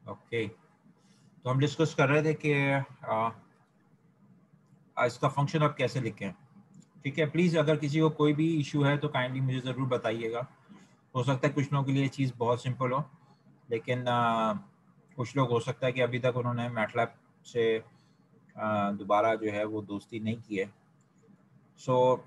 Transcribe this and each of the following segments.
Okay, तो हम discuss कर रहे थे कि इसका फंक्शन अब कैसे लिखें। ठीक है, प्लीज़ अगर किसी को कोई भी इशू है तो काइंडली मुझे ज़रूर बताइएगा। हो सकता है कुछ लोगों के लिए ये चीज़ बहुत सिंपल हो, लेकिन कुछ लोग हो सकता है कि अभी तक उन्होंने मैटलैब से दोबारा जो है वो दोस्ती नहीं की है। सो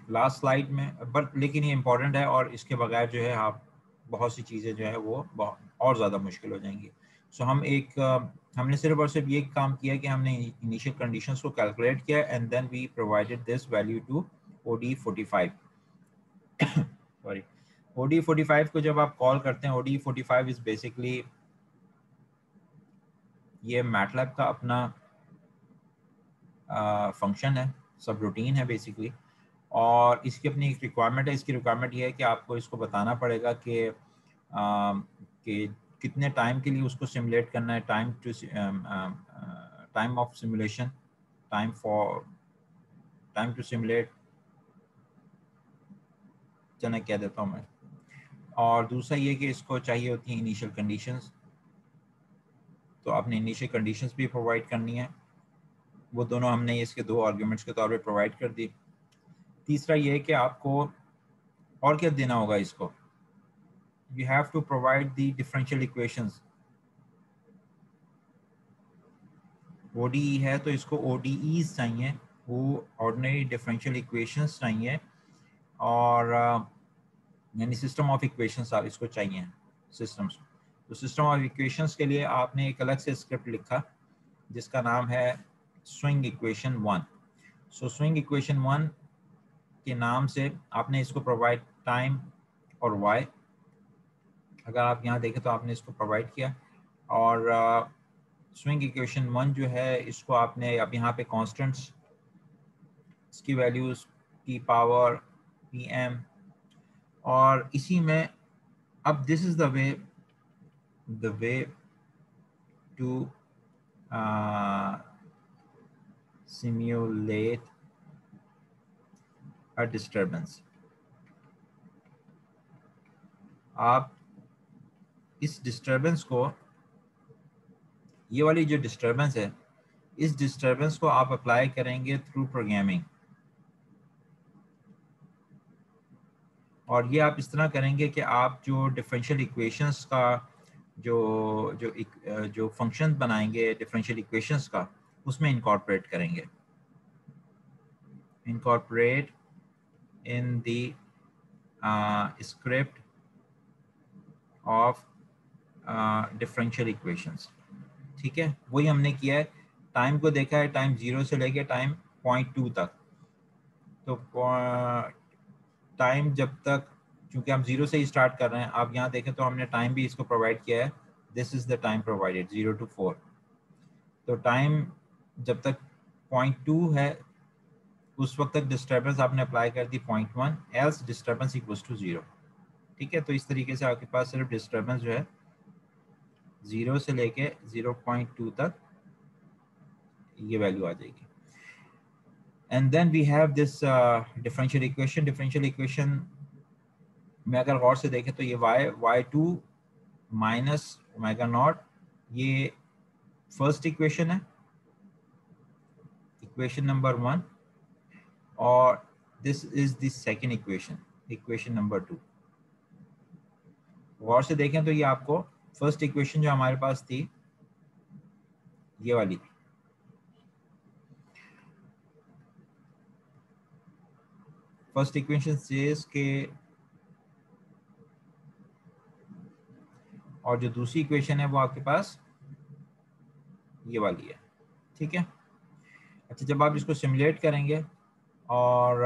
लास्ट स्लाइड में बट लेकिन ये इम्पॉर्टेंट है, और इसके बगैर जो है आप बहुत सी चीज़ें जो है वो बहुत और ज़्यादा मुश्किल हो जाएंगी। सो हमने सिर्फ और सिर्फ ये काम किया कि हमने इनिशियल कंडीशंस को कैलकुलेट किया and then we provided this value to ODE45। Sorry, ODE45 को जब आप कॉल करते हैं, ODE45 इज बेसिकली ये मैटलैब का अपना फंक्शन है, सब रूटीन है बेसिकली, और इसकी अपनी एक रिक्वायरमेंट है। इसकी रिक्वायरमेंट ये है कि आपको इसको बताना पड़ेगा कि कितने टाइम के लिए उसको सिमुलेट करना है, time of simulation, time to simulate, चलो कह देता हूँ मैं। और दूसरा ये कि इसको चाहिए होती हैं इनिशियल कंडीशंस, तो आपने इनिशियल कंडीशंस भी प्रोवाइड करनी है। वो दोनों हमने इसके दो आर्ग्यूमेंट्स के तौर पे प्रोवाइड कर दी। तीसरा ये है कि आपको और क्या देना होगा इसको, you have to provide the differential equations। ODE है तो इसको ODEs चाहिए, वो ऑर्डिनरी डिफरेंशियल इक्वेशंस चाहिए, और यानी सिस्टम ऑफ इक्वेशंस आप इसको चाहिए सिस्टम्स। तो सिस्टम ऑफ इक्वेशंस के लिए आपने एक अलग से स्क्रिप्ट लिखा जिसका नाम है स्विंग इक्वेशन 1। सो स्विंग इक्वेशन 1 के नाम से आपने इसको प्रोवाइड टाइम और y, अगर आप यहाँ देखें तो आपने इसको प्रोवाइड किया, और स्विंग इक्वेशन 1 जो है इसको आपने अब यहाँ पे कॉन्स्टेंट्स, इसकी वैल्यूज p पावर pm, और इसी में अब this is the way to simulate a disturbance. आप इस डिस्टर्बेंस को, ये वाली जो डिस्टर्बेंस है, इस डिस्टर्बेंस को आप अप्लाई करेंगे थ्रू प्रोग्रामिंग, और ये आप इस तरह करेंगे कि आप जो डिफरेंशियल इक्वेशंस का जो जो जो फंक्शन बनाएंगे डिफरेंशियल इक्वेशंस का, उसमें इनकॉर्पोरेट करेंगे, incorporate in the script of differential equations. ठीक है, वही हमने किया है। टाइम को देखा है, टाइम 0 से लेके टाइम 0.2 तक। तो टाइम जब तक, क्योंकि हम 0 से ही स्टार्ट कर रहे हैं, आप यहाँ देखें तो हमने टाइम भी इसको प्रोवाइड किया है, this is the time provided 0 to 4। तो टाइम जब तक 0.2 है उस वक्त तक डिस्टर्बेंस आपने अप्लाई कर दी 0.1, एल्स डिस्टर्बेंस इक्वल्स टू 0। ठीक है, तो इस तरीके से आपके पास सिर्फ डिस्टर्बेंस जो है 0 से लेके 0.2 तक ये वैल्यू आ जाएगी। And then we have this differential equation. Differential equation में अगर गौर से देखें तो ये y2 माइनस ओमेगा नॉट, ये फर्स्ट इक्वेशन है, इक्वेशन नंबर 1, और this is the second equation, equation number 2। गौर से देखें तो ये आपको फर्स्ट इक्वेशन जो हमारे पास थी ये वाली, फर्स्ट इक्वेशन सेज के, और जो दूसरी इक्वेशन है वो आपके पास ये वाली है। ठीक है, अच्छा जब आप इसको सिमुलेट करेंगे, और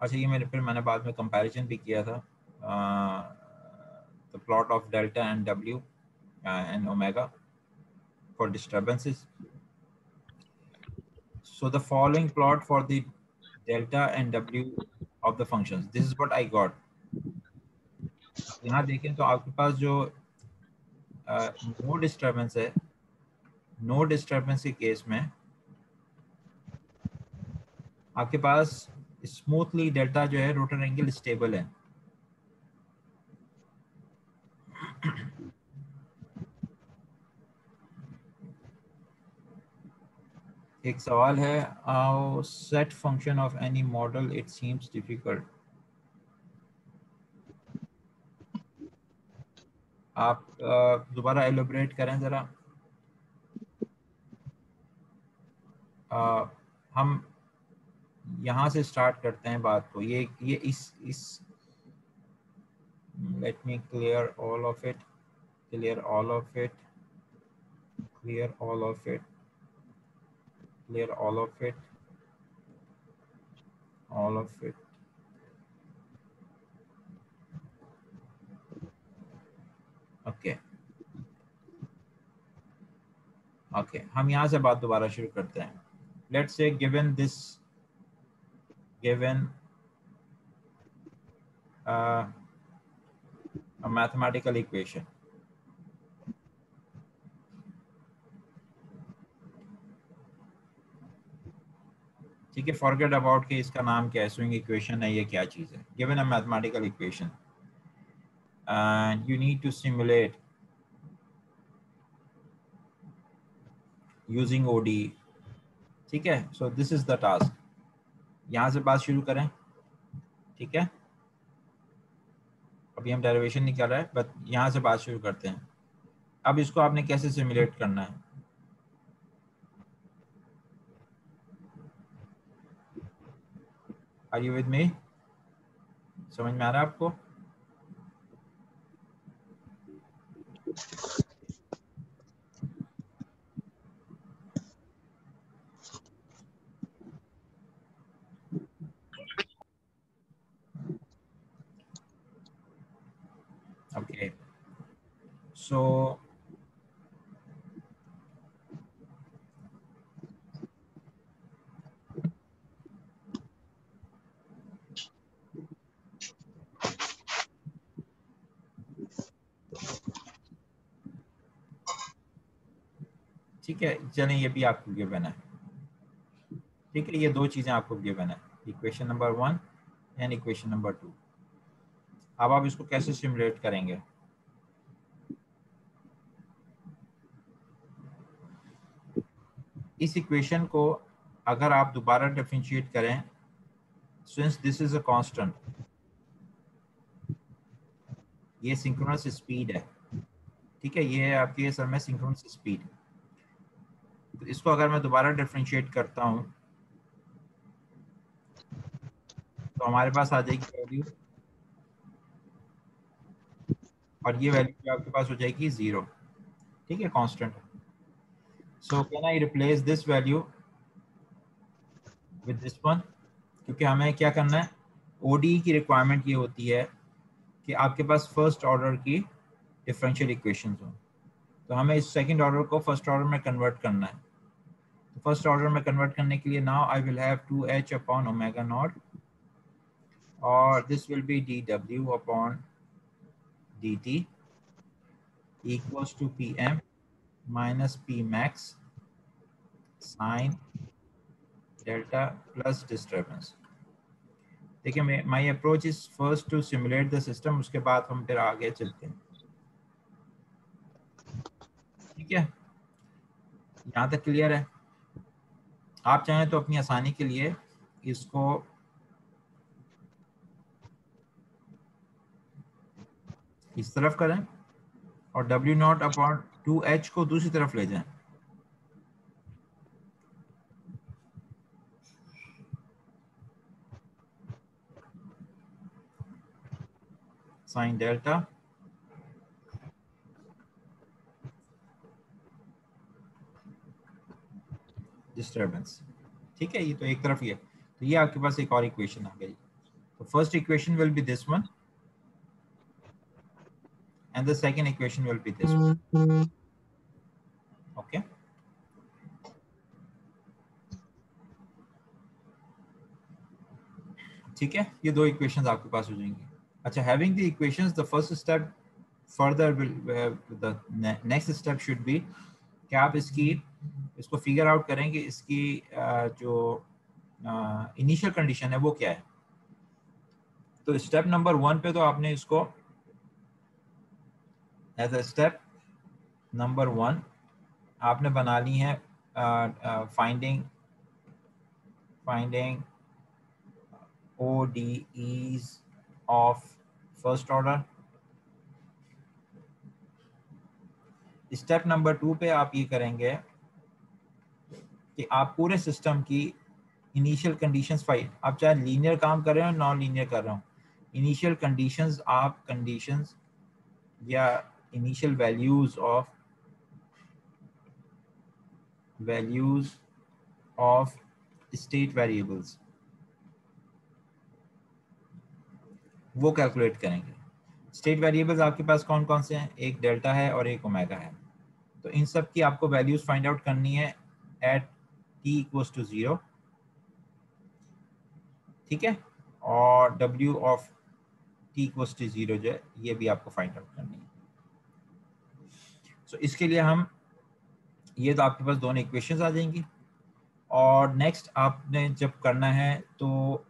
अच्छा ये मैंने बाद में कंपैरिजन भी किया था, the plot of delta and W and omega for disturbances. So the following plot for the delta and w of the functions, this is what I got। यहाँ देखें तो आपके पास जो नो डिस्टर्बेंस है, नो डिस्टर्बेंस के case में आपके पास स्मूथली डेल्टा जो है रोटर एंगल स्टेबल है। एक सवाल है, set function of any model it seems difficult. आप दोबारा एलोबरेट करें ज़रा। हम यहाँ से स्टार्ट करते हैं बात को। ये इस let me clear all of it, clear all of it, clear all of it, clear all of it, all of it. Okay okay, हम यहाँ से बात दोबारा शुरू करते हैं। Let's say given this, given a mathematical equation, ठीक है, फॉरगेट अबाउट कि इसका नाम क्या है, स्विंग इक्वेशन है, ये क्या चीज़ है। Given a mathematical equation and you need to simulate using OD, ठीक है। So this is the task. यहाँ से बात शुरू करें, ठीक है। अभी हम डेरिवेशन नहीं कर रहे हैं, बट यहाँ से बात शुरू करते हैं। अब इसको आपने कैसे सिमुलेट करना है? Are you with me? समझ में आ रहा है आपको? ओके सो ठीक है, चलें, ये भी आपको गिवन है, ठीक है। ये दो चीज़ें आपको गिवन है, equation number 1 and equation number 2। अब आप इसको कैसे सिमुलेट करेंगे? इस इक्वेशन को अगर आप दोबारा डिफरेंशिएट करें, since this is a constant, ये सिंक्रोनस स्पीड है, ठीक है, ये है आपकी असल में सिंक्रोनस स्पीड। तो इसको अगर मैं दोबारा डिफरेंशिएट करता हूँ तो हमारे पास आ जाएगी वैल्यू, और ये वैल्यू आपके पास हो जाएगी 0, ठीक है, constant. So can I replace this value with this one? क्योंकि हमें क्या करना है, ओडी की रिक्वायरमेंट ये होती है कि आपके पास फर्स्ट ऑर्डर की डिफरेंशियल इक्वेशंस हो। तो हमें इस सेकंड ऑर्डर को फर्स्ट ऑर्डर में कन्वर्ट करना है। तो फर्स्ट ऑर्डर में कन्वर्ट करने के लिए now I will have 2h upon omega naught, और this will be dw upon dt equals to pm minus p max sine delta plus disturbance. देखिए, my approach is first to simulate the system, उसके बाद हम फिर आगे चलते हैं, ठीक है। यहाँ तक क्लियर है? आप चाहें तो अपनी आसानी के लिए इसको इस तरफ करें और W नॉट अपॉन 2h को दूसरी तरफ ले जाएं, साइन डेल्टा डिस्टर्बेंस, ठीक है। ये तो एक तरफ ही है, तो ये आपके पास एक और इक्वेशन आ गई। तो first equation will be this one and the second equation will be this one, okay. ठीक है, ये दो इक्वेशंस आपके पास हो जाएंगी। अच्छा, having the equations, the first step further will, the next step should be कि आप इसको फिगर आउट करें कि इसकी जो इनिशियल कंडीशन है वो क्या है। तो स्टेप नंबर 1 पे तो आपने इसको एज अ स्टेप नंबर 1 आपने बना ली है finding finding ODEs of first order. Step number 2 पे आप ये करेंगे कि आप पूरे सिस्टम की इनिशियल कंडीशंस फाइल, आप चाहे लीनियर काम कर रहे हो नॉन लीनियर कर रहे हो, इनिशियल कंडीशंस आप कंडीशंस या initial values of state variables वो कैलकुलेट करेंगे। स्टेट वेरिएबल्स आपके पास कौन कौन से हैं? एक डेल्टा है और एक ओमेगा है। तो इन सब की आपको वैल्यूज फाइंड आउट करनी है एट t इक्वल्स टू 0, ठीक है, और w of t equals to 0 जो है ये भी आपको फाइंड आउट करनी है। सो इसके लिए हम ये तो आपके पास दोनों इक्वेशंस आ जाएंगी, और नेक्स्ट आपने जब करना है तो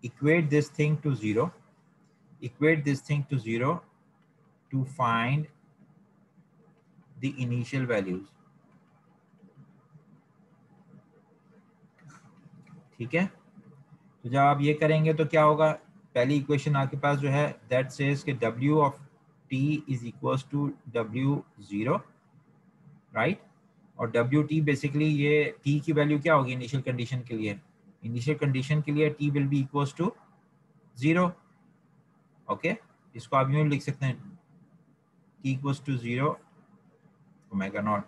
equate this thing to 0, equate this thing to 0 to find the initial values, ठीक है। तो जब आप ये करेंगे तो क्या होगा, पहली इक्वेशन आपके पास जो है दैट सेज कि w of t is equals to w0, right, और wt बेसिकली ये t की वैल्यू क्या होगी इनिशियल कंडीशन के लिए, इनिशियल कंडीशन के लिए t will be equals to 0, okay. इसको आप यूं लिख सकते हैं t equals to 0 omega not.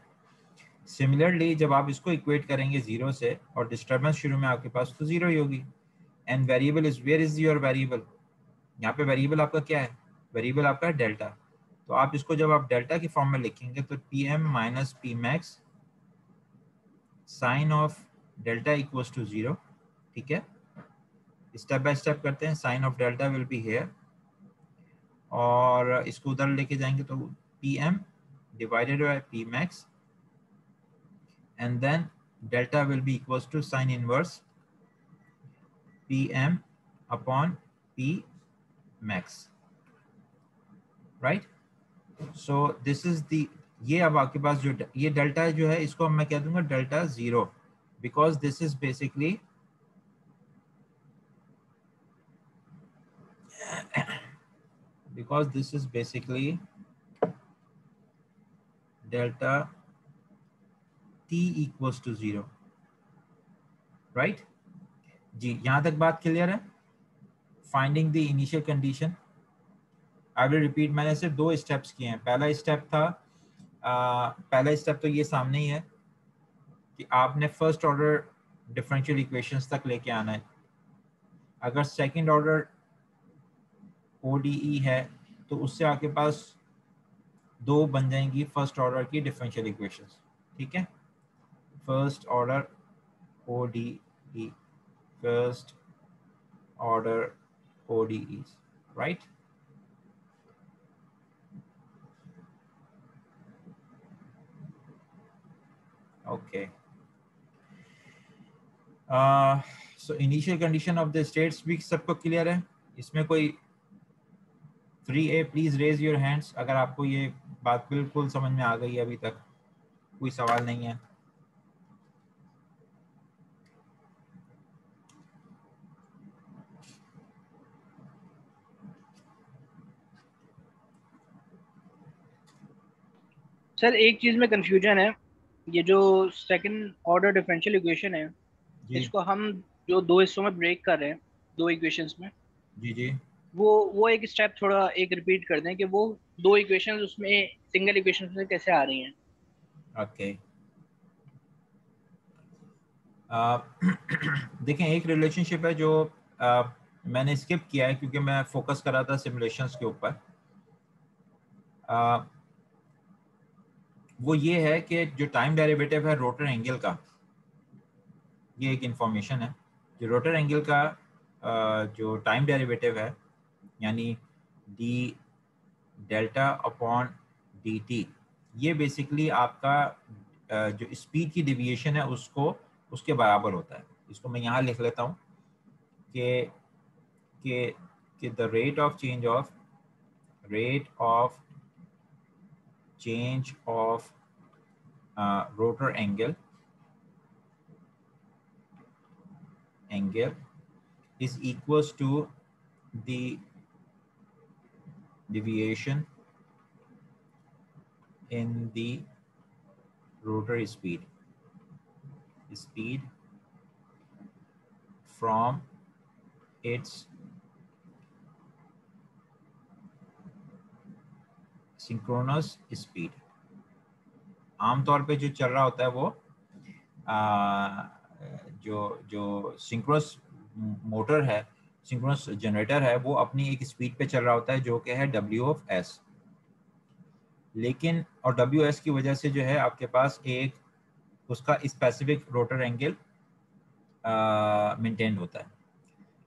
Similarly जब आप इसको इक्वेट करेंगे 0 से, और डिस्टर्बेंस शुरू में आपके पास तो 0 ही होगी, and variable is where is your variable, यहाँ पे वेरिएबल आपका क्या है, वेरिएबल आपका है डेल्टा। तो आप इसको जब आप डेल्टा की फॉर्म में लिखेंगे तो P M minus P max sine of delta equals to 0, ठीक है। स्टेप बाय स्टेप करते हैं, sine of delta will be here, और इसको उधर लेके जाएंगे तो P M divided by P max, and then delta will be equals to sine inverse Pm upon P max, right? So this is the, ये अब आपके पास जो ये डेल्टा है जो है इसको मैं कह दूंगा delta 0, because this is basically delta t equals to 0, right? जी, यहां तक बात क्लियर है? Finding the initial condition, I will repeat, मैंने सिर्फ 2 स्टेप्स किए हैं। पहला स्टेप था पहला स्टेप तो ये सामने ही है कि आपने फर्स्ट ऑर्डर डिफरेंशियल इक्वेशंस तक लेके आना है। अगर सेकंड ऑर्डर ODE है तो उससे आपके पास 2 बन जाएंगी फर्स्ट ऑर्डर की डिफरेंशियल इक्वेशंस, ठीक है। First order ODE, first order ODEs, right. Okay, so initial condition of the states भी सबको क्लियर है? इसमें कोई फ्री है? प्लीज रेज योर हैंड्स अगर आपको ये बात बिल्कुल समझ में आ गई है, अभी तक कोई सवाल नहीं है। सर एक चीज में कंफ्यूजन है, ये जो सेकंड ऑर्डर डिफरेंशियल इक्वेशन है, जी इसको हम जो 2 हिस्सों में ब्रेक कर रहे हैं, 2 इक्वेशंस में, जी जी। वो एक स्टेप थोड़ा एक रिपीट कर दें कि वो 2 इक्वेशंस उसमें सिंगल इक्वेशन में कैसे आ रही हैं। ओके, देखें एक रिलेशनशिप है जो मैंने स्किप किया है क्योंकि मैं फोकस कर रहा था सिमुलेशंस के ऊपर। वो ये है कि जो टाइम डेरिवेटिव है रोटर एंगल का, ये एक इंफॉर्मेशन है। जो रोटर एंगल का जो टाइम डेरिवेटिव है यानी D delta upon D T, ये बेसिकली आपका जो स्पीड की डिविएशन है उसको उसके बराबर होता है। इसको मैं यहाँ लिख लेता हूँ कि the rate of change of rotor angle angle is equals to the deviation in the rotor speed from its synchronous speed। आमतौर पे जो चल रहा होता है वो जो सिंक्रोनस मोटर है, सिंक्रोनस जनरेटर है, वो अपनी एक स्पीड पे चल रहा होता है जो कि है W(s). लेकिन और W(s) की वजह से जो है आपके पास एक उसका स्पेसिफिक रोटर एंगल मेंटेन होता है।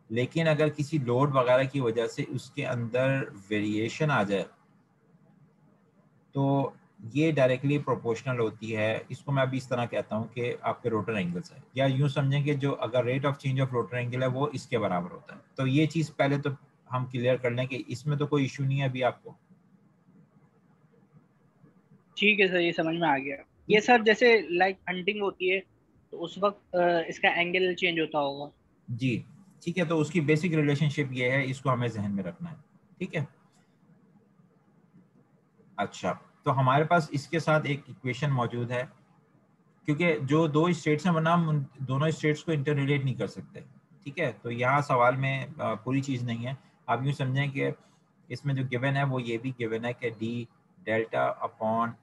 लेकिन अगर किसी लोड वगैरह की वजह से उसके अंदर वेरिएशन आ जाए तो ये डायरेक्टली प्रोपोर्शनल होती है। इसको मैं अभी इस तरह कहता हूँ कि आपके रोटर एंगल्स है, या यूँ समझें कि जो अगर rate of change of rotor angle है वो इसके बराबर होता है। तो ये चीज़ पहले तो हम क्लियर कर लें कि इसमें तो कोई इशू नहीं है अभी आपको। ठीक है सर, ये समझ में आ गया। ये सर जैसे लाइक हंटिंग होती है तो उस वक्त इसका एंगल चेंज होता होगा। जी ठीक है, तो उसकी बेसिक रिलेशनशिप ये है, इसको हमें जहन में रखना है। ठीक है, अच्छा, तो हमारे पास इसके साथ एक इक्वेशन मौजूद है, क्योंकि जो दो स्टेट्स हैं वरना हम उन दोनों स्टेट्स को इंटर रिलेट नहीं कर सकते। ठीक है, तो यहाँ सवाल में पूरी चीज़ नहीं है। आप यूँ समझें कि इसमें जो गिवन है वो ये भी गिवन है कि D delta upon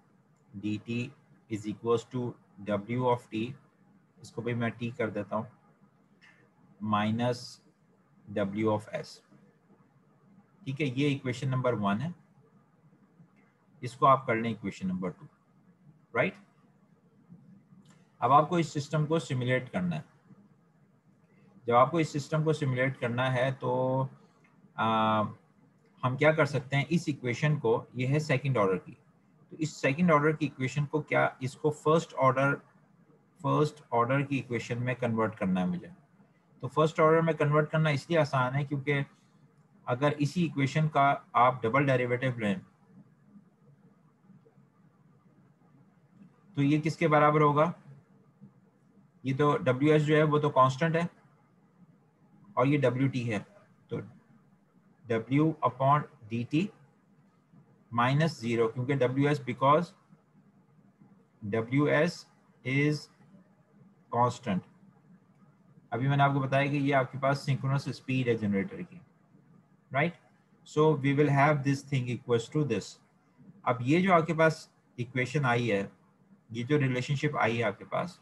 D T is equals to W of T, इसको भी मैं टी कर देता हूँ, माइनस डब्ल्यू ऑफ एस। ठीक है, ये इक्वेशन नंबर 1 है। इसको आप कर लें इक्वेशन नंबर 2, राइट। अब आपको इस सिस्टम को सिमुलेट करना है। जब आपको इस सिस्टम को सिमुलेट करना है तो हम क्या कर सकते हैं, इस इक्वेशन को, ये है सेकंड ऑर्डर की, तो इस सेकंड ऑर्डर की इक्वेशन को क्या इसको फर्स्ट ऑर्डर की इक्वेशन में कन्वर्ट करना है मुझे। तो फर्स्ट ऑर्डर में कन्वर्ट करना इसलिए आसान है क्योंकि अगर इसी इक्वेशन का आप डबल डेरिवेटिव लें तो ये किसके बराबर होगा, ये तो WS जो है वो तो कांस्टेंट है और ये WT है, तो W अपॉन DT माइनस 0, क्योंकि WS because WS is constant. अभी मैंने आपको बताया कि ये आपके पास सिंक्रोनस स्पीड है जनरेटर की, right. So we will have this thing equals to this. अब ये जो आपके पास इक्वेशन आई है, ये जो रिलेशनशिप आई है आपके पास,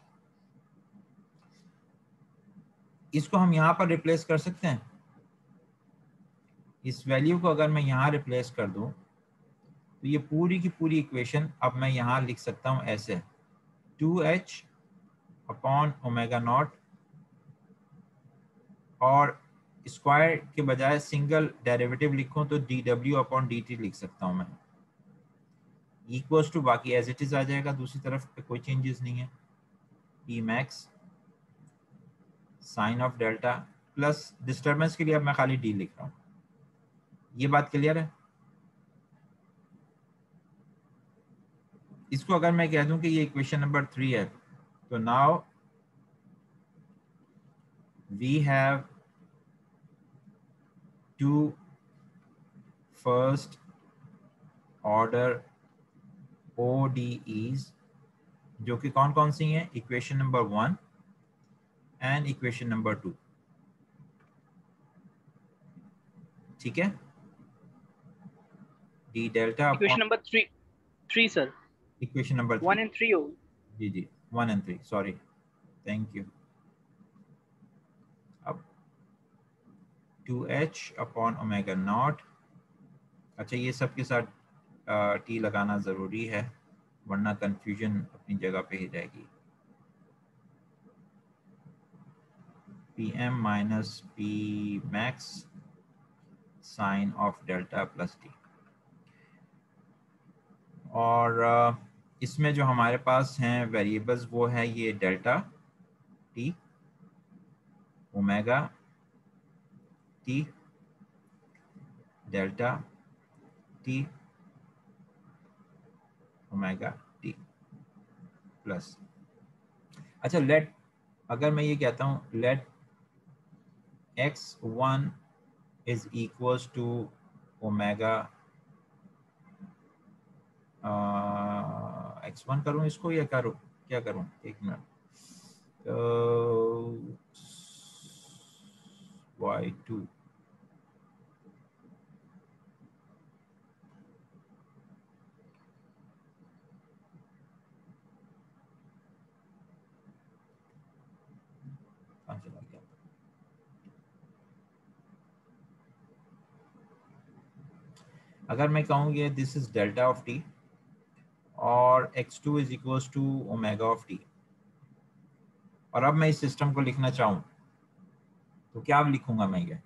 इसको हम यहाँ पर रिप्लेस कर सकते हैं। इस वैल्यू को अगर मैं यहाँ रिप्लेस कर दूँ तो ये पूरी की पूरी इक्वेशन अब मैं यहाँ लिख सकता हूँ ऐसे, 2h अपॉन ओमेगा नॉट, और स्क्वायर के बजाय सिंगल डेरिवेटिव लिखूं तो dw अपॉन dt लिख सकता हूँ मैं, इक्वल्स टू बाकी एज इट इज आ जाएगा, दूसरी तरफ पे कोई चेंजेस नहीं है, p max sine of delta plus disturbance के लिए अब मैं खाली d लिख रहा हूँ। ये बात क्लियर है। इसको अगर मैं कह दूं कि ये इक्वेशन नंबर 3 है, तो now we have two first order ODEs, जो कि कौन कौन सी हैं, equation number 1 and equation number 2। ठीक है, D delta upon equation number three sir, equation number 3, 1 and 3 होगी। जी जी 1 and 3, सॉरी, थैंक यू। अब 2h अपॉन ओमेगा नॉट, अच्छा ये सब के साथ टी लगाना ज़रूरी है वरना कंफ्यूजन अपनी जगह पे ही जाएगी, PM minus P max sine of delta plus T. और इसमें जो हमारे पास हैं वेरिएबल्स वो है ये delta T, omega T, delta T, omega T plus. अच्छा लेट, अगर मैं ये कहता हूँ let x1 is equals to omega x1 करूं इसको या करूं क्या करूं, एक मिनट, y2 कहाँ चला गया। अगर मैं कहूँ ये this is delta of T और x2 is equals to omega of T, और अब मैं इस सिस्टम को लिखना चाहूँ तो क्या लिखूंगा मैं ये,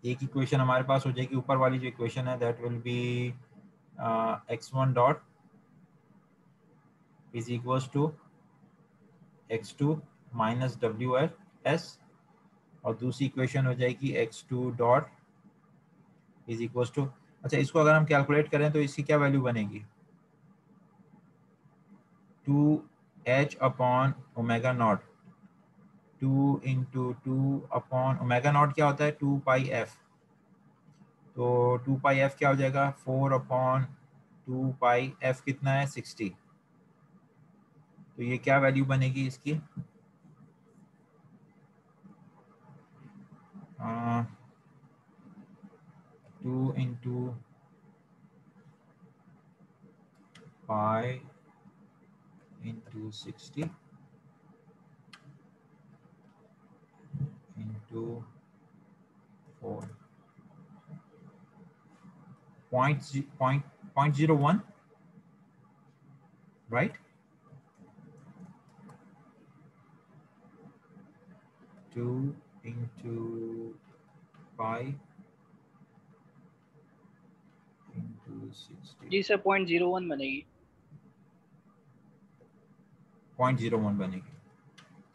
एक इक्वेशन हमारे पास हो जाएगी, ऊपर वाली जो इक्वेशन है that will be x1 dot is equals to x2 minus WS, और दूसरी इक्वेशन हो जाएगी x2 dot is equals to, अच्छा इसको अगर हम कैलकुलेट करें तो इसकी क्या वैल्यू बनेगी, 2h upon omega not, 2 into 2 upon omega not क्या होता है 2 पाई एफ, तो 2 पाई एफ क्या हो जाएगा 4 अपॉन 2 पाई एफ कितना है 60, तो ये क्या वैल्यू बनेगी इसकी, 2 into pi into 60 into 4 0.01 right, 2 into pi into 60, जी सर 0.01 बनेगी। 0.01 बनेगी,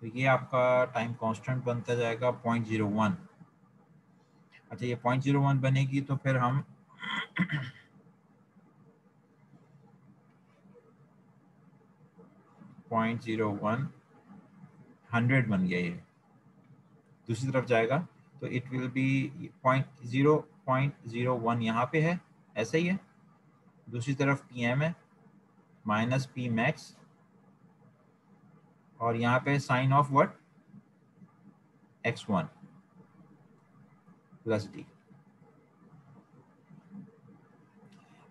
तो ये आपका टाइम कांस्टेंट बनता जाएगा 0.01। अच्छा ये 0.01 बनेगी तो फिर हम 0.01 100 बन गया, ये दूसरी तरफ जाएगा तो इट विल बी 0.01 यहाँ पे है, ऐसा ही है, दूसरी तरफ PM है माइनस पी मैक्स, और यहाँ पे sine of what x1 plus D.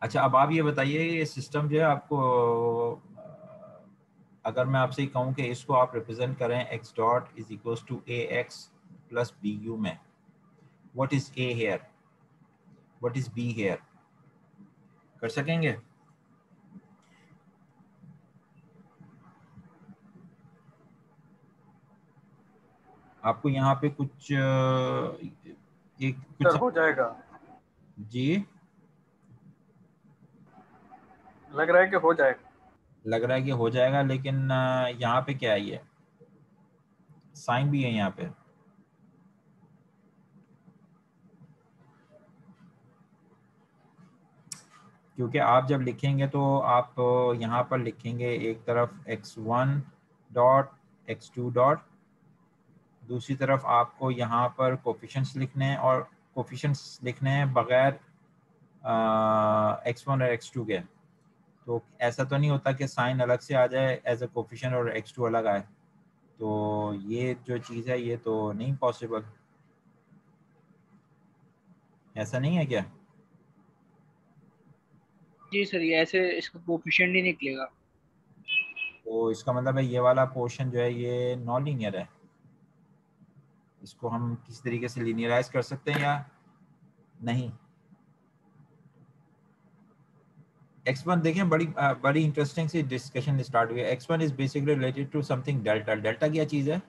अच्छा अब आप ये बताइए ये सिस्टम जो है आपको अगर मैं आपसे कहूँ कि इसको आप रिप्रेजेंट करें x dot is equals to ax plus bu में, what is a here, what is b here, कर सकेंगे? आपको यहाँ पे कुछ एक कुछ सर हो जाएगा, जी लग रहा है कि हो जाएगा। लग रहा है कि हो जाएगा, लेकिन यहाँ पे क्या है, ये साइन भी है यहाँ पे, क्योंकि आप जब लिखेंगे तो आप यहाँ पर लिखेंगे एक तरफ x1 डॉट x2 डॉट, दूसरी तरफ आपको यहाँ पर कोफिशिएंट्स लिखने हैं, और कोफिशिएंट्स लिखने हैं बगैर x1 और x2 के, तो ऐसा तो नहीं होता कि साइन अलग से आ जाए एज अ कोफिशिएंट और x2 अलग आए, तो ये जो चीज़ है ये तो नहीं पॉसिबल, ऐसा नहीं है क्या? जी सर ये ऐसे इसका कोफिशिएंट ही निकलेगा। तो इसका मतलब है ये वाला पोर्शन जो है ये नॉन लीनियर है, इसको हम किसी तरीके से लीनियराइज कर सकते हैं या नहीं? x1 देखें, बड़ी इंटरेस्टिंग सी डिस्कशन स्टार्ट हुई है। x1 is basically related to something delta, delta क्या चीज़ है,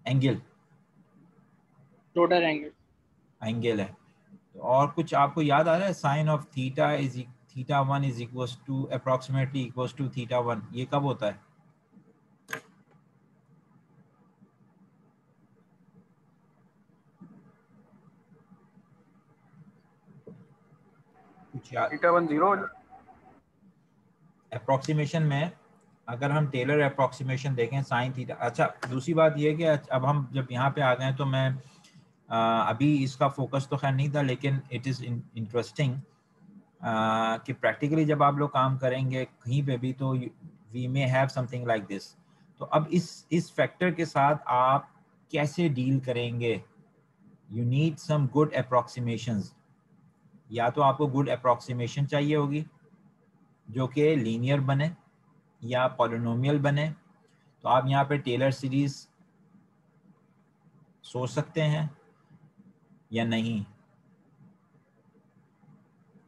एंगल, रोटर एंगल। एंगल है, तो और कुछ आपको याद आ रहा है, sine of theta is theta 1 is equals to approximately equals to theta 1, ये कब होता है? कुछ याद, थीटा 1 0 हो अप्रोक्सीमेशन में अगर हम टेलर अप्रोक्सीमेशन देखें साइन थीटा, अच्छा दूसरी बात ये है कि अब हम जब यहाँ पे आ गए तो मैं अभी इसका फोकस तो खैर नहीं था, लेकिन इट इज़ इंटरेस्टिंग कि प्रैक्टिकली जब आप लोग काम करेंगे कहीं पे भी तो we may have something like this. तो अब इस फैक्टर के साथ आप कैसे डील करेंगे? You need some good approximations. या तो आपको गुड अप्रोक्सीमेशन चाहिए होगी जो कि लीनियर बने या पॉलिनोमियल बने, तो आप यहाँ पे टेलर सीरीज सोच सकते हैं या नहीं,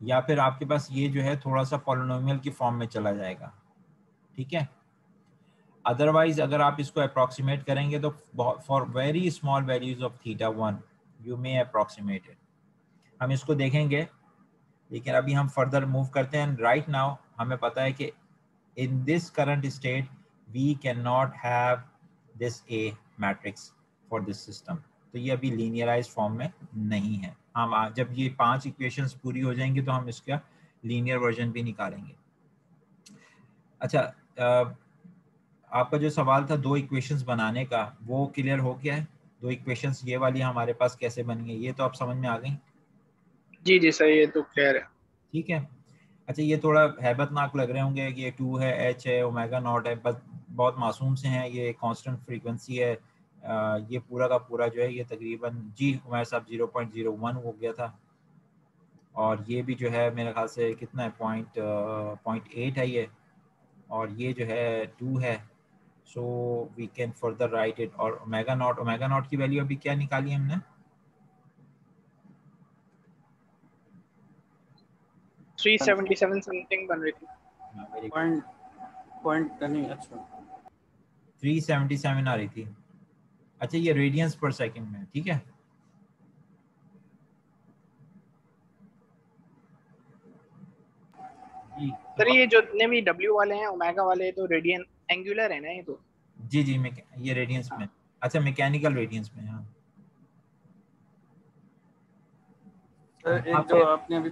या फिर आपके पास ये जो है थोड़ा सा पॉलिनोमियल की फॉर्म में चला जाएगा, ठीक है। अदरवाइज अगर आप इसको अप्रॉक्सीमेट करेंगे तो for very small values of theta 1 you may approximate it. हम इसको देखेंगे, लेकिन अभी हम फर्दर मूव करते हैं। राइट नाउ हमें पता है कि in this current state we cannot have this A matrix for this system, तो ये अभी linearized form में नहीं है। हम जब ये 5 इक्वेशंस पूरी हो जाएंगी तो हम इसका लीनियर वर्जन भी निकालेंगे। अच्छा, आपका जो सवाल था 2 इक्वेशंस बनाने का, वो क्लियर हो गया है? 2 इक्वेशंस ये वाली हमारे पास कैसे बन गई, ये तो आप समझ में आ गई? जी जी सही है, तो क्लियर है। ठीक है। अच्छा, ये थोड़ा हैबतनाक लग रहे होंगे कि ये 2 है, एच है, ओमेगा नॉट है, बस बहुत मासूम से हैं, ये कांस्टेंट फ्रीक्वेंसी है। ये पूरा का पूरा जो है ये तकरीबन जी उमर साहब 0.01 हो गया था, और ये भी जो है मेरे ख्याल से कितना है, पॉइंट 8 है ये, और ये जो है 2 है। So we can further write it. और ओमेगा नॉट की वैल्यू अभी क्या निकाली हमने? 377 समथिंग बन रही थी। पॉइंट नहीं, अच्छा 377 आ रही थी। अच्छा, ये रेडियंस पर सेकंड में, ठीक है। सर ये जो जितने भी W वाले हैं, ओमेगा वाले, तो रेडियन एंगुलर है ना ये तो? जी जी, ये रेडियंस में। अच्छा, मैकेनिकल रेडियंस में। हाँ सर, एक जो आपने अभी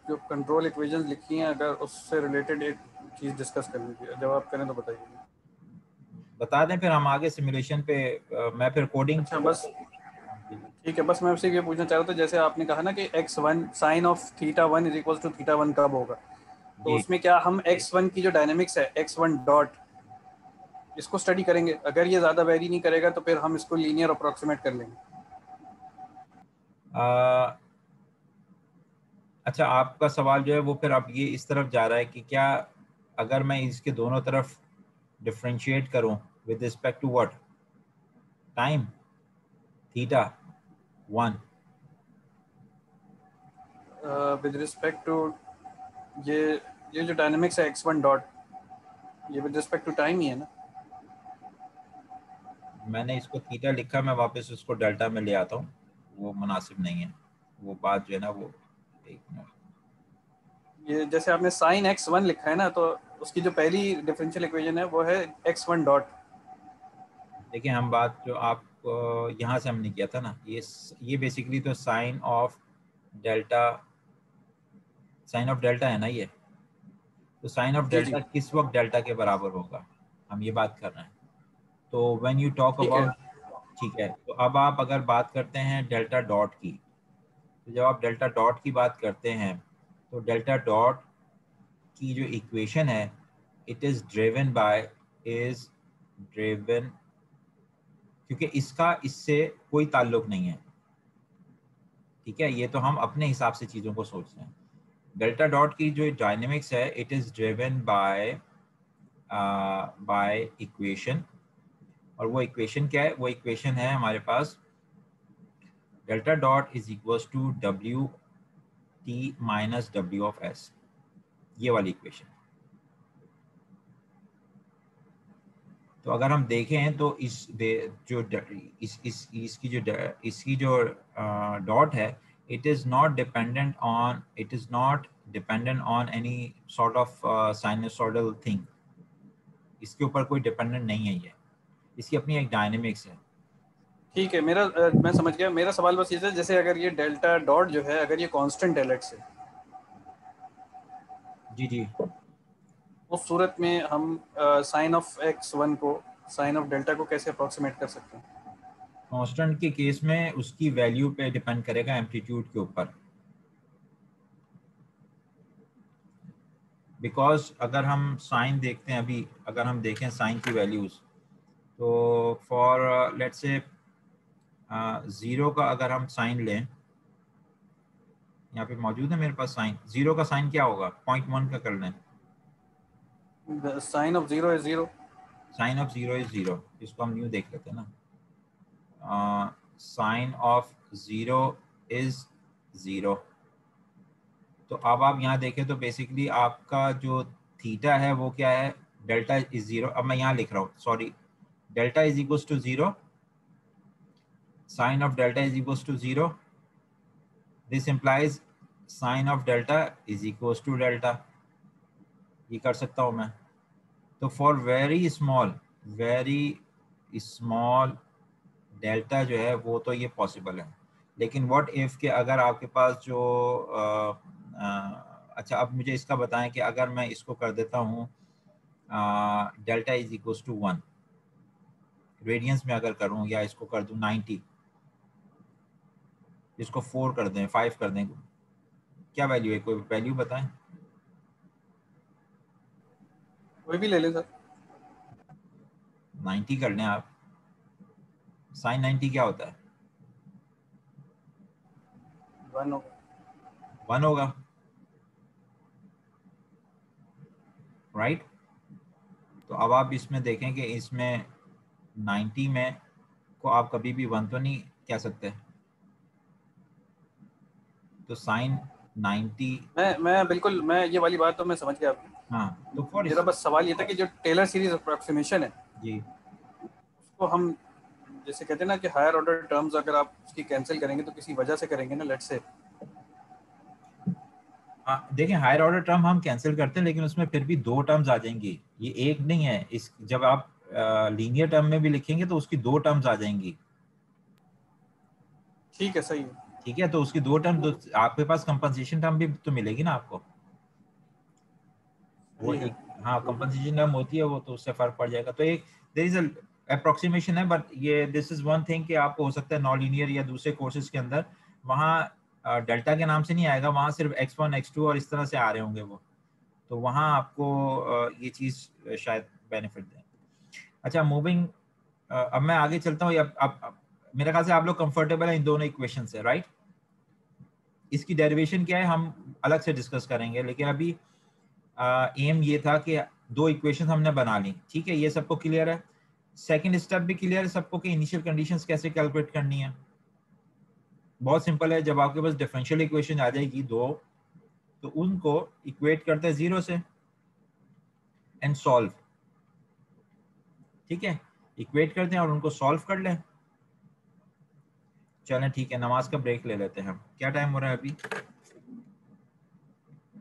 जो कंट्रोल इक्वेशंस लिखी हैं, अगर उससे रिलेटेड एक चीज़ डिस्कस करनी थी, जब आप करें तो बताइए। बता दें, फिर हम आगे सिमुलेशन पे मैं फिर कोडिंग। अच्छा, बस ठीक है। बस मैं आपसे ये पूछना चाह रहा था, जैसे आपने कहा ना कि x1 sine of theta 1 is equal to theta 1 कब होगा, तो जी उसमें क्या हम x1 की जो डायनेमिक्स है x1 डॉट, इसको स्टडी करेंगे? अगर ये ज़्यादा वेरी नहीं करेगा तो फिर हम इसको लीनियर अप्रोक्सीमेट कर लेंगे। अच्छा, आपका सवाल जो है वो फिर अब ये इस तरफ जा रहा है कि क्या अगर मैं इसके दोनों तरफ डिफरेंशिएट करूं with respect to what time, theta 1। With respect to ये जो डायनेमिक्स है x1 डॉट, ये विद रिस्पेक्ट टू टाइम ही है ना? मैंने इसको थीटा लिखा, मैं वापस उसको डेल्टा में ले आता हूँ, वो मुनासिब नहीं है वो बात जो है ना वो। एक मिनट, ये जैसे आपने साइन x1 लिखा है ना, तो उसकी जो पहली डिफरेंशियल इक्वेशन है वो है x1 डॉट। देखिए हम बात जो आप यहाँ से हमने किया था ना, ये बेसिकली तो साइन ऑफ डेल्टा है ना ये। तो साइन ऑफ जी जी, डेल्टा किस वक्त डेल्टा के बराबर होगा, हम ये बात कर रहे हैं। तो व्हेन यू टॉक ठीक है। अबाउट, ठीक है, तो अब आप अगर बात करते हैं डेल्टा डॉट की, तो जब आप डेल्टा डॉट की बात करते हैं तो डेल्टा डॉट की जो इक्वेशन है, इट इज ड्रिवन क्योंकि इसका इससे कोई ताल्लुक नहीं है, ठीक है। ये तो हम अपने हिसाब से चीज़ों को सोच रहे हैं। डेल्टा डॉट की जो डायनेमिक्स है, it is driven by equation, और वो इक्वेशन क्या है? वो इक्वेशन है हमारे पास delta dot is equals to W T minus W of S, ये वाली इक्वेशन। तो अगर हम देखें तो इसकी जो डॉट है, it is not dependent on any sort of sinusoidal thing. इसके ऊपर कोई डिपेंडेंट नहीं है, ये इसकी अपनी एक डायनेमिक्स है। ठीक है, मैं समझ गया। मेरा सवाल बस ये था, जैसे अगर ये डेल्टा डॉट जो है, अगर ये कांस्टेंट है लेट्स से, जी जी, उस सूरत में हम साइन ऑफ x1 को साइन ऑफ डेल्टा को कैसे अप्रोक्सीमेट कर सकते हैं? कांस्टेंट के केस में उसकी वैल्यू पे डिपेंड करेगा, एम्पलीट्यूड के ऊपर। बिकॉज अगर हम साइन देखते हैं, अभी अगर हम देखें साइन की वैल्यूज, तो फॉर लेट्स से 0 का अगर हम साइन लें, यहाँ पे मौजूद है मेरे पास साइन, 0 का साइन क्या होगा, 0.1 का कर लें। Sine of 0 is 0। Sine of 0 is 0, इसको हम न्यू देख लेते हैं ना। Sine of 0 is 0। तो अब आप यहाँ देखें तो बेसिकली आपका जो थीटा है वो क्या है, डेल्टा इज 0। अब मैं यहाँ लिख रहा हूँ, sorry, delta is equals to 0, sine of delta is equals to 0, this implies sine of delta is equals to delta. ये कर सकता हूँ मैं। तो फॉर वेरी स्मॉल डेल्टा जो है वो तो ये पॉसिबल है, लेकिन व्हाट इफ के अगर आपके पास जो अच्छा, अब मुझे इसका बताएं कि अगर मैं इसको कर देता हूँ delta is equals to 1 radians में अगर करूँ, या इसको कर दूँ 90, इसको 4 कर दें, 5 कर दें, क्या वैल्यू है, कोई वैल्यू बताएं। कोई भी ले लें सर। 90 कर लें आप। साइन 90 क्या होता है, 1 होगा। 1 होगा, राइट। तो अब आप इसमें देखें कि इसमें 90 में को आप कभी भी 1 तो नहीं कह सकते। तो साइन 90, मैं बिल्कुल, मैं ये वाली बात तो मैं समझ गया आपकी। हाँ, तो फॉर मेरा बस सवाल ये था कि जो टेलर सीरीज अप्रोक्सीमेशन है जी, उसको हम जैसे कहते हैं ना कि हायर ऑर्डर टर्म्स अगर आप उसकी कैंसिल करेंगे तो किसी वजह से करेंगे ना, लेट्स से देखें हायर ऑर्डर टर्म हम कैंसिल करते हैं, लेकिन उसमें फिर भी 2 टर्म्स आ जाएंगी, ये एक नहीं है। इस जब आप लीनियर टर्म में भी लिखेंगे तो उसकी 2 टर्म्स आ जाएंगी, ठीक है, सही है। ठीक है। तो उसकी 2 टर्म, आपके पास कंपनसेशन टर्म भी तो मिलेगी ना आपको, वो सही है। एक, हाँ, कंपनसेशन टर्म होती है वो, तो उससे फर्क पड़ जाएगा। तो एक देयर इज अप्रोक्सीमेशन है, बट ये दिस इज वन थिंग कि आपको हो सकता है नॉन लीनियर या दूसरे कोर्सेज के अंदर वहाँ डेल्टा के नाम से नहीं आएगा, वहाँ सिर्फ x1 x2 और इस तरह से आ रहे होंगे वो, तो वहाँ आपको ये चीज़ शायद बेनिफिट दें। अच्छा, मूविंग, अब मैं आगे चलता हूँ। अब मेरे ख्याल से आप लोग कंफर्टेबल हैं इन दोनों इक्वेशन से, राइट। इसकी डेरिवेशन क्या है हम अलग से डिस्कस करेंगे, लेकिन अभी एम ये था कि 2 इक्वेशन हमने बना ली, ठीक है, ये सबको क्लियर है। सेकंड स्टेप भी क्लियर है सबको कि इनिशियल कंडीशंस कैसे कैलकुलेट करनी है। बहुत सिंपल है, जब आपके पास डिफरेंशियल इक्वेशन आ जाएगी 2, तो उनको इक्वेट करते हैं 0 से एंड सॉल्व, ठीक है, इक्वेट करते हैं और उनको सॉल्व कर लें। चलें, ठीक है, नमाज का ब्रेक ले लेते हैं हम। क्या टाइम हो रहा है अभी,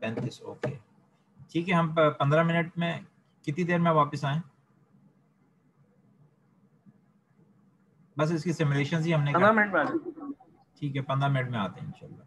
35, ओके, ठीक है। हम 15 मिनट में, कितनी देर में वापस आए, बस इसकी सिमुलेशन ही हमने 15 मिनट में आ जाए। ठीक है, 15 मिनट में आते हैं इंशाल्लाह।